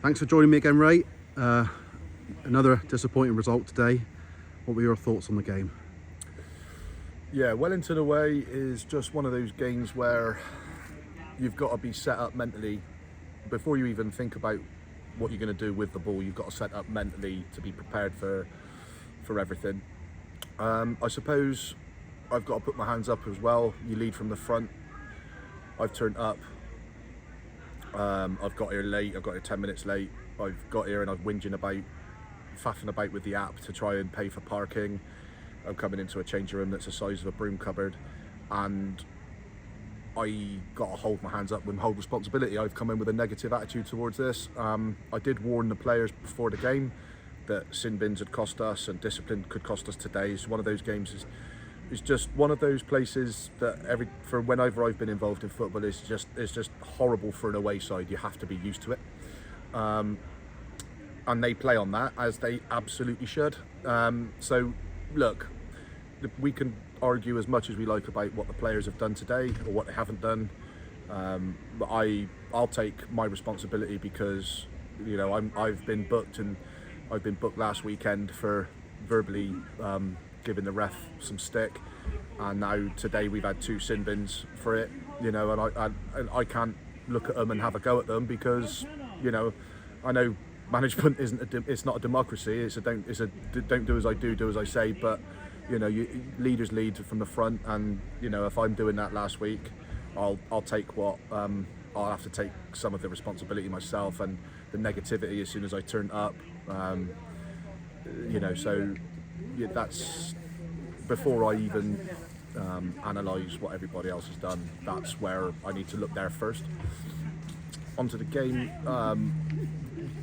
Thanks for joining me again, Ray. Another disappointing result today. What were your thoughts on the game? Yeah, Wellington away is just one of those games where you've got to be set up mentally before you even think about what you're going to do with the ball. You've got to set up mentally to be prepared for everything. I suppose I've got to put my hands up as well. You lead from the front. I've turned up. I've got here late. I've got here 10 minutes late. I've got here and I've faffing about with the app to try and pay for parking. I'm coming into a changing room that's the size of a broom cupboard, and I got to hold my hands up and hold responsibility. I've come in with a negative attitude towards this. I did warn the players before the game that sin bins had cost us and discipline could cost us today. It's one of those games. It's just one of those places that whenever I've been involved in football, it's just horrible for an away side. You have to be used to it, and they play on that, as they absolutely should. So look, we can argue as much as we like about what the players have done today or what they haven't done, but I'll take my responsibility because I've been booked, and I've been booked last weekend for verbally giving the ref some stick, and now today we've had 2 sin bins for it, and I can't look at them and have a go at them because I know management it's not a democracy. It's a don't do as I do as I say. But leaders lead from the front, and if I'm doing that last week, I'll take I'll have to take some of the responsibility myself and the negativity as soon as I turn up. So that's before I even analyse what everybody else has done. That's where I need to look there first. Onto the game.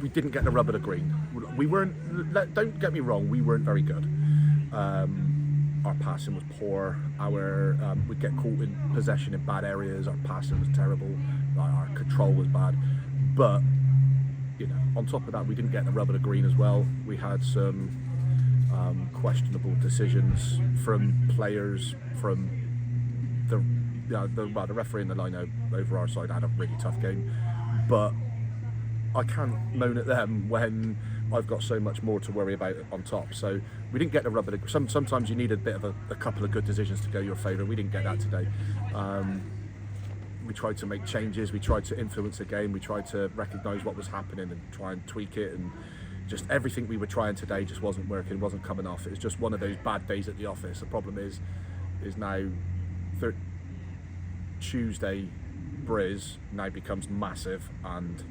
We didn't get the rub of the green. We weren't. Don't get me wrong. We weren't very good. Our passing was poor. We'd get caught in possession in bad areas. Our passing was terrible. Our control was bad. But on top of that, we didn't get the rub of the green as well. We had some questionable decisions from players. From the referee and the line over our side had a really tough game, but I can't moan at them when I've got so much more to worry about on top. So we didn't get the rub of the. Sometimes you need a bit of a couple of good decisions to go your favour. We didn't get that today. We tried to make changes. We tried to influence the game. We tried to recognise what was happening and try and tweak it. And just everything we were trying today just wasn't working. Wasn't coming off. It was just one of those bad days at the office. The problem is now Tuesday, Briz now becomes massive, and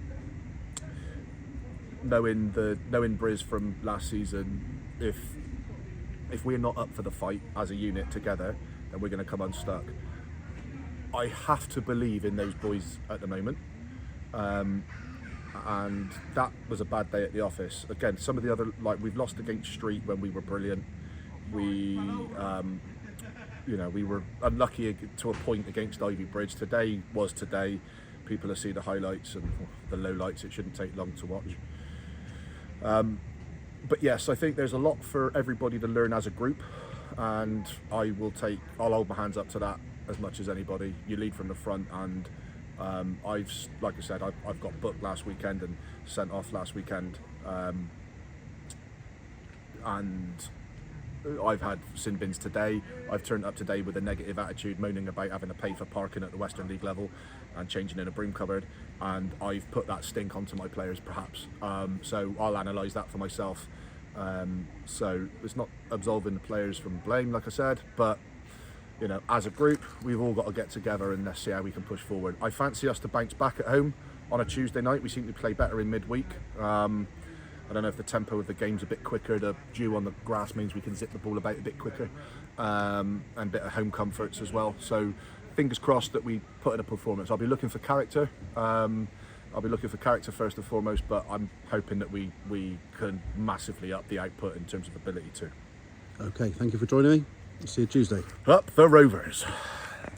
knowing Briz from last season, if we're not up for the fight as a unit together, then we're going to come unstuck. I have to believe in those boys at the moment, and that was a bad day at the office. Again, some of the other, we've lost against Street when we were brilliant. We were unlucky to a point against Ivy Bridge. Today was today. People will see the highlights and the lowlights. It shouldn't take long to watch. But yes, I think there's a lot for everybody to learn as a group, and I'll hold my hands up to that as much as anybody. You lead from the front, and like I said, I've got booked last weekend and sent off last weekend, and I've had sin bins today. I've turned up today with a negative attitude, moaning about having to pay for parking at the Western League level and changing in a broom cupboard, and I've put that stink onto my players perhaps. So I'll analyse that for myself. So it's not absolving the players from blame, like I said, but as a group, we've all got to get together and let's see how we can push forward. I fancy us to bounce back at home on a Tuesday night. We seem to play better in midweek. I don't know if the tempo of the game's a bit quicker. The dew on the grass means we can zip the ball about a bit quicker, and a bit of home comforts as well. So fingers crossed that we put in a performance. I'll be looking for character. I'll be looking for character first and foremost, but I'm hoping that we can massively up the output in terms of ability too. Okay, thank you for joining me. See you Tuesday. Up the Rovers.